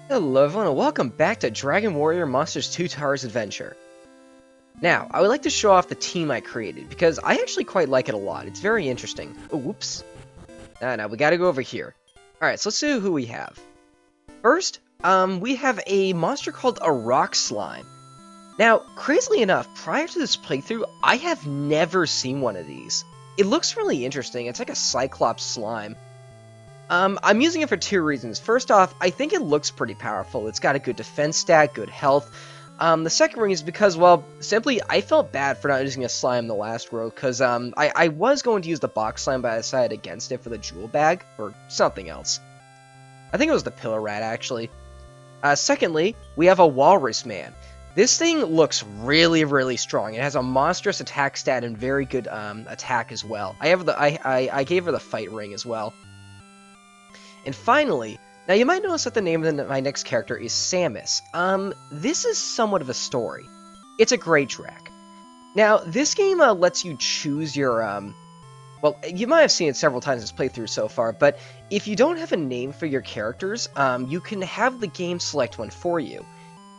Hello everyone and welcome back to Dragon Warrior Monsters 2 Towers Adventure. Now, I would like to show off the team I created, because I actually quite like it a lot. It's very interesting. Oh, whoops. Now, we gotta go over here. Alright, so let's see who we have. First, we have a monster called a Rock Slime. Now, crazily enough, prior to this playthrough, I have never seen one of these. It looks really interesting. It's like a Cyclops slime. I'm using it for two reasons. First off, I think it looks pretty powerful. It's got a good defense stat, good health. The second reason is because, well, simply, I felt bad for not using a slime in the last row, because, I was going to use the box slime, but I decided against it for the jewel bag, or something else. I think it was the pillar rat, actually. Secondly, we have a walrus man. This thing looks really, really strong. It has a monstrous attack stat and very good, attack as well. I gave her the fight ring as well. And finally, now you might notice that the name of my next character is Samus. This is somewhat of a story. It's a Great Drac. Now, this game lets you choose your, well, you might have seen it several times in this playthrough so far, but if you don't have a name for your characters, you can have the game select one for you.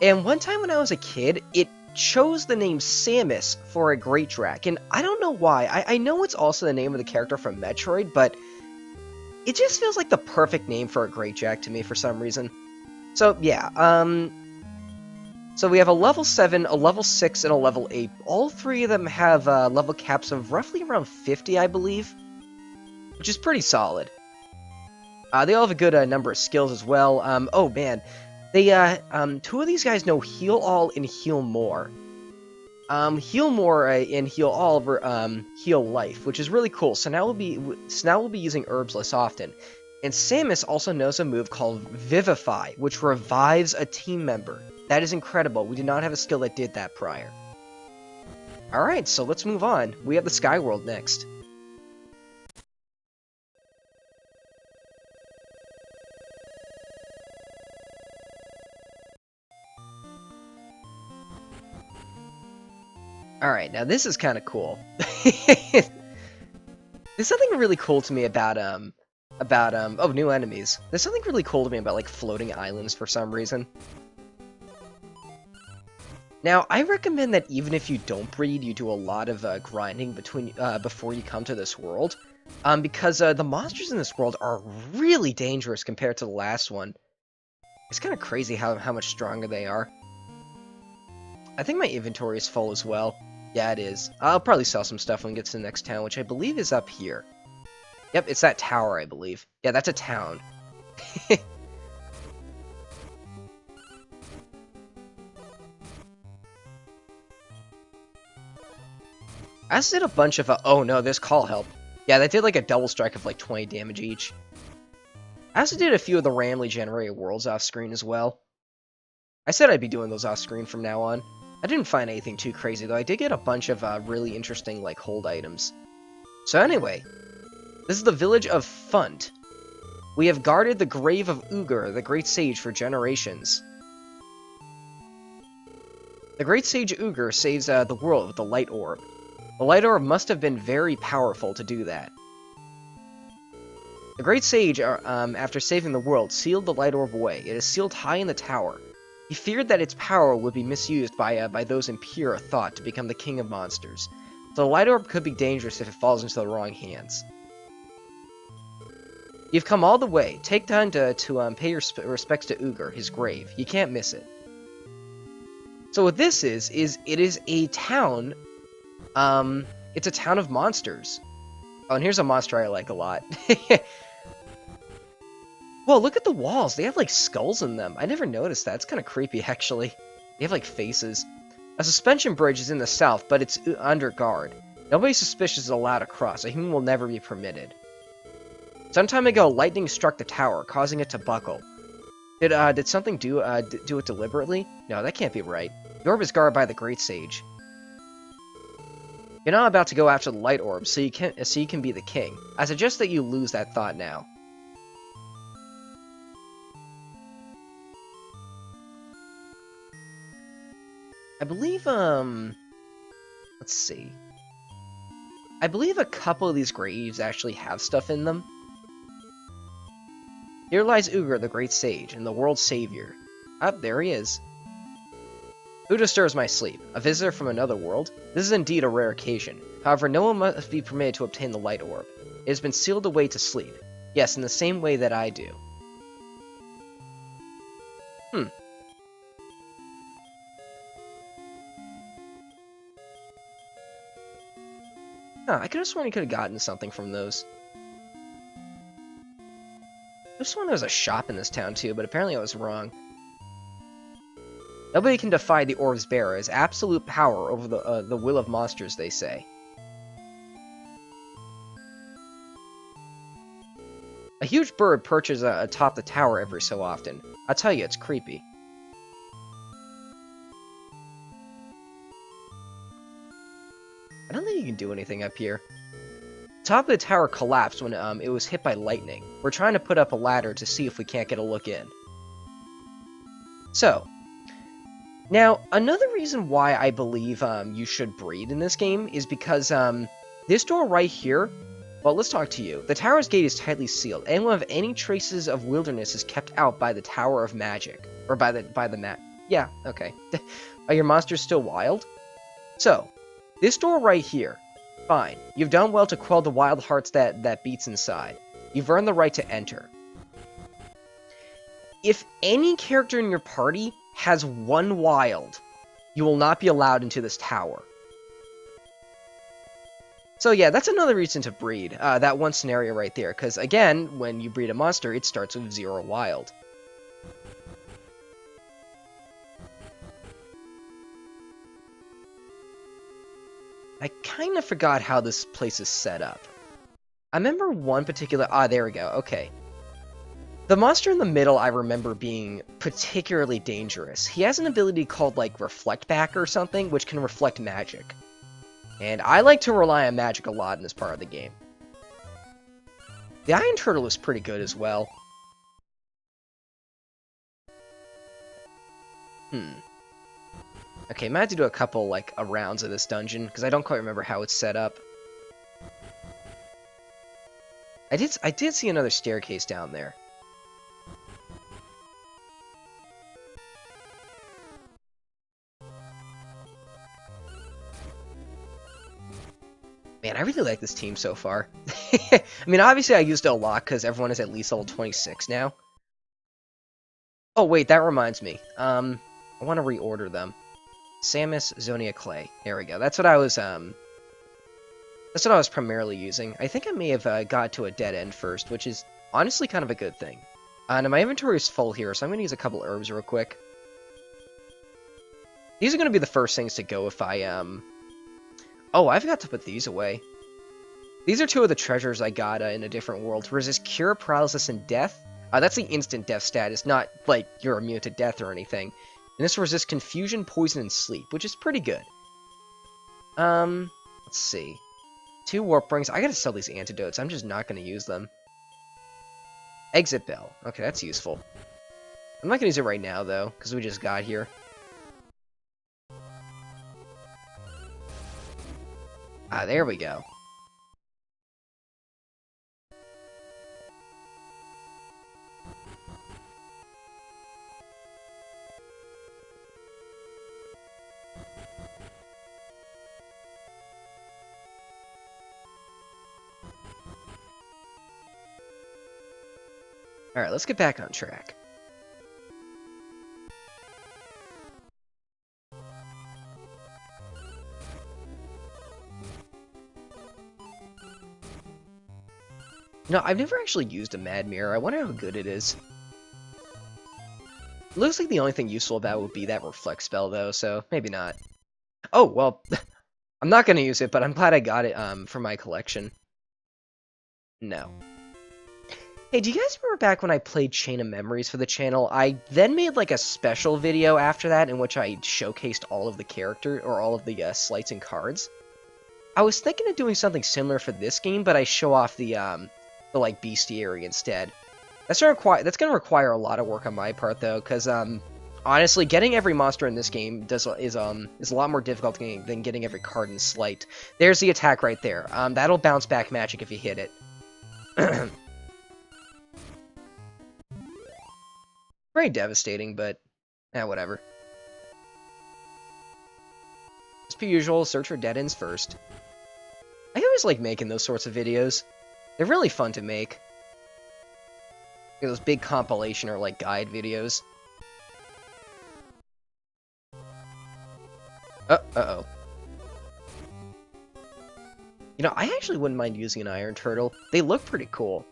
And one time when I was a kid, it chose the name Samus for a Great Drac, and I don't know why. I know it's also the name of the character from Metroid, but it just feels like the perfect name for a Great Drac to me for some reason. So, yeah, so we have a level 7, a level 6, and a level 8. All three of them have level caps of roughly around 50, I believe, which is pretty solid. They all have a good number of skills as well. Oh, man. They, two of these guys know Heal All and Heal More. Heal More and Heal All over Heal Life, which is really cool. So now we'll be using herbs less often. And Samus also knows a move called Vivify, which revives a team member. That is incredible. We did not have a skill that did that prior. Alright, so let's move on. We have the Sky World next. Alright, now this is kind of cool. There's something really cool to me about, oh, new enemies. There's something really cool to me about, like, floating islands for some reason. Now, I recommend that even if you don't breed, you do a lot of grinding before you come to this world. Because the monsters in this world are really dangerous compared to the last one. It's kind of crazy how much stronger they are. I think my inventory is full as well. Yeah, it is. I'll probably sell some stuff when we get to the next town, which I believe is up here. Yep, it's that tower, I believe. Yeah, that's a town. I also did a bunch of, oh no, there's call help. Yeah, that did like a double strike of like 20 damage each. I also did a few of the randomly generated worlds off screen as well. I said I'd be doing those off screen from now on. I didn't find anything too crazy, though. I did get a bunch of really interesting, like, hold items. So anyway, this is the village of Funt. We have guarded the grave of Ugur, the great sage, for generations. The great sage Ugur saves the world with the light orb. The light orb must have been very powerful to do that. The great sage, after saving the world, sealed the light orb away. It is sealed high in the tower. He feared that its power would be misused by those impure thought to become the king of monsters. So the light orb could be dangerous if it falls into the wrong hands. You've come all the way. Take time to pay your respects to Ugur, his grave. You can't miss it. So what this is it is a town. It's a town of monsters. Oh, and here's a monster I like a lot. Whoa, look at the walls. They have, like, skulls in them. I never noticed that. It's kind of creepy, actually. They have, like, faces. A suspension bridge is in the south, but it's under guard. Nobody suspicious is allowed across. A human will never be permitted. Some time ago, lightning struck the tower, causing it to buckle. Did something do it deliberately? No, that can't be right. The orb is guarded by the Great Sage. You're not about to go after the light orb, so you can be the king. I suggest that you lose that thought now. I believe, let's see. I believe a couple of these graves actually have stuff in them. Here lies Uger, the great sage, and the world's savior. Up, there he is. Who disturbs my sleep? A visitor from another world? This is indeed a rare occasion. However, no one must be permitted to obtain the light orb. It has been sealed away to sleep. Yes, in the same way that I do. Huh, I could have sworn he could have gotten something from those. I just sworn there was a shop in this town too, but apparently I was wrong. Nobody can defy the orb's bearer as absolute power over the will of monsters, they say. A huge bird perches atop the tower every so often. I'll tell you, it's creepy. I don't think you can do anything up here. The top of the tower collapsed when it was hit by lightning. We're trying to put up a ladder to see if we can't get a look in. So, now, another reason why I believe you should breed in this game is because this door right here, well, let's talk to you. The tower's gate is tightly sealed. Anyone with any traces of wilderness is kept out by the Tower of Magic. Or by the map. Yeah, okay. Are your monsters still wild? So, this door right here, fine. You've done well to quell the wild hearts that beats inside. You've earned the right to enter. If any character in your party has one wild, you will not be allowed into this tower. So yeah, that's another reason to breed, that one scenario right there, because again, when you breed a monster, it starts with 0 wild. I kind of forgot how this place is set up. I remember one particular... Ah, there we go, okay. The monster in the middle I remember being particularly dangerous. He has an ability called, like, Reflect Back or something, which can reflect magic. And I like to rely on magic a lot in this part of the game. The Iron Turtle is pretty good as well. Okay, I might have to do a couple, like, rounds of this dungeon, because I don't quite remember how it's set up. I did see another staircase down there. Man, I really like this team so far. I mean, obviously I used it a lot, because everyone is at least level 26 now. Oh, wait, that reminds me. I want to reorder them. Samus, Zonia, Clay. There we go. That's what I was primarily using. I think I may have got to a dead end first, which is honestly kind of a good thing. Now my inventory is full here, so I'm going to use a couple herbs real quick. These are going to be the first things to go if I, Oh, I forgot to put these away. These are 2 of the treasures I got in a different world. Resist Cure, Paralysis, and Death. That's the instant death status, not like you're immune to death or anything. And this resists Confusion, Poison, and Sleep, which is pretty good. Let's see. 2 Warp Rings. I gotta sell these antidotes. I'm just not gonna use them. Exit Bell. Okay, that's useful. I'm not gonna use it right now, though, because we just got here. Ah, there we go. Alright, let's get back on track. No, I've never actually used a Mad Mirror. I wonder how good it is. It looks like the only thing useful about it would be that Reflect spell, though, so maybe not. Oh, well, I'm not going to use it, but I'm glad I got it for my collection. No. Hey, do you guys remember back when I played Chain of Memories for the channel? I then made like a special video after that in which I showcased all of the character, or all of the slights and cards. I was thinking of doing something similar for this game, but I show off the like bestiary instead. That's gonna require a lot of work on my part though, because honestly, getting every monster in this game is a lot more difficult than getting every card in Slight. There's the attack right there. That'll bounce back magic if you hit it. Very devastating, but whatever. As per usual, search for dead ends first. I always like making those sorts of videos. They're really fun to make. Those big compilation or like guide videos. Uh-oh. You know, I actually wouldn't mind using an iron turtle. They look pretty cool.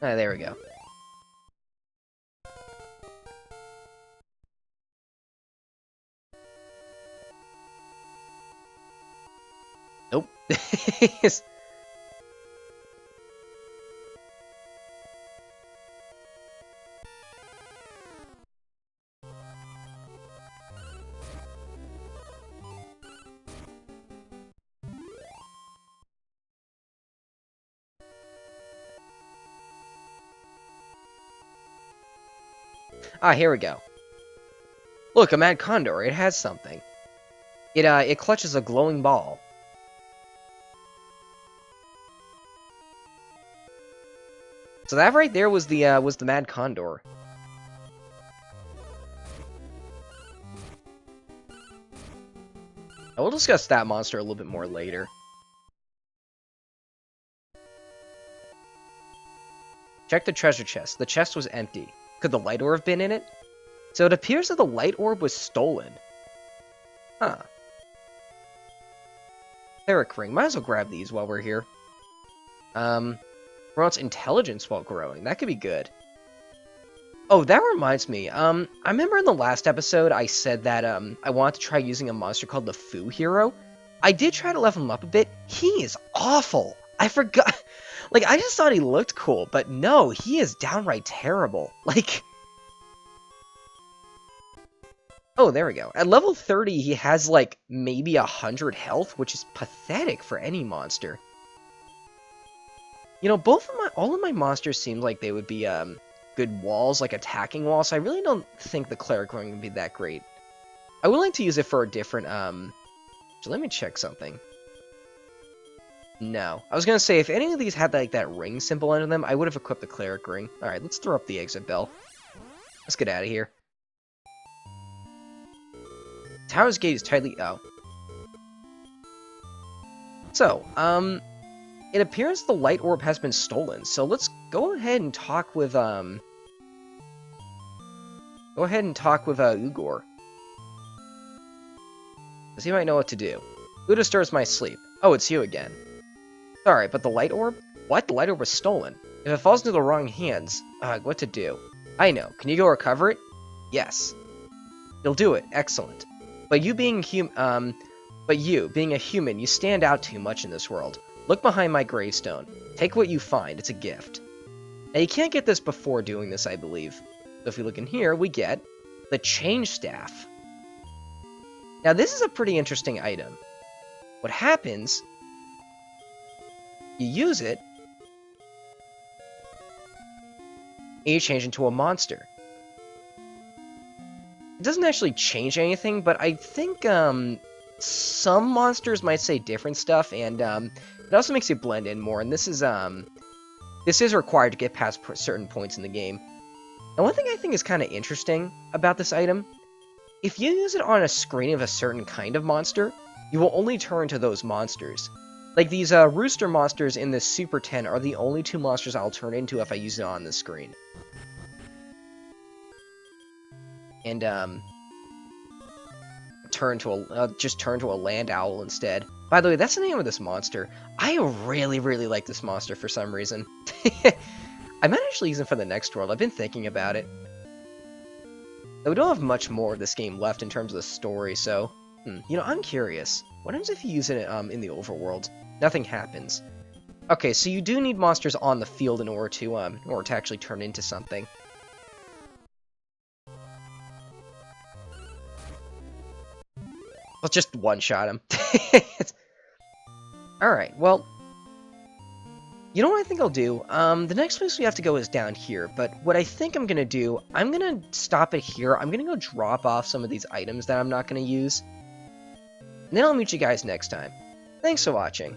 Ah, there we go. Nope. Ah, here we go. Look, a mad condor. It has something. It clutches a glowing ball. So that right there was the mad condor. I will discuss that monster a little bit more later. Check the treasure chest. The chest was empty. Could the light orb have been in it? So it appears that the light orb was stolen. Huh. Cleric ring. Might as well grab these while we're here. Promotes intelligence while growing. That could be good. Oh, that reminds me. I remember in the last episode I said that I wanted to try using a monster called the Foo Hero. I did try to level him up a bit. He is awful. I forgot. Like, I just thought he looked cool, but no, he is downright terrible. Like... Oh, there we go. At level 30, he has, like, maybe 100 health, which is pathetic for any monster. You know, all of my monsters seem like they would be, good walls, like attacking walls, so I really don't think the Cleric Ring would be that great. I would like to use it for a different, so let me check something. No. I was gonna say, if any of these had, like, that ring symbol under them, I would have equipped the Cleric Ring. Alright, let's throw up the exit bell. Let's get out of here. Tower's gate is tightly... Oh. So, it appears the light orb has been stolen, so let's go ahead and talk with, Ugor. Because he might know what to do. Who disturbs my sleep? Oh, it's you again. Sorry, but the light orb? What? The light orb was stolen. If it falls into the wrong hands, what to do? I know. Can you go recover it? Yes. You'll do it. Excellent. But you being a human, you stand out too much in this world. Look behind my gravestone. Take what you find. It's a gift. Now, you can't get this before doing this, I believe. So if we look in here, we get the Change Staff. Now, this is a pretty interesting item. What happens... You use it, and you change into a monster. It doesn't actually change anything, but I think some monsters might say different stuff, and it also makes you blend in more. And this is required to get past certain points in the game. Now, one thing I think is kind of interesting about this item, if you use it on a screen of a certain kind of monster, you will only turn to those monsters. Like, these rooster monsters in this Super 10 are the only two monsters I'll turn into if I use it on the screen. And, just turn to a land owl instead. By the way, that's the name of this monster. I really, really like this monster for some reason. I might actually use it for the next world. I've been thinking about it. Though we don't have much more of this game left in terms of the story, so... You know, I'm curious. What happens if you use it in the overworld? Nothing happens. Okay, so you do need monsters on the field in order to actually turn into something. Let's just one-shot him. Alright, well... You know what I think I'll do? The next place we have to go is down here, but what I think I'm gonna do, I'm gonna stop it here. I'm gonna go drop off some of these items that I'm not gonna use. And then I'll meet you guys next time. Thanks for watching.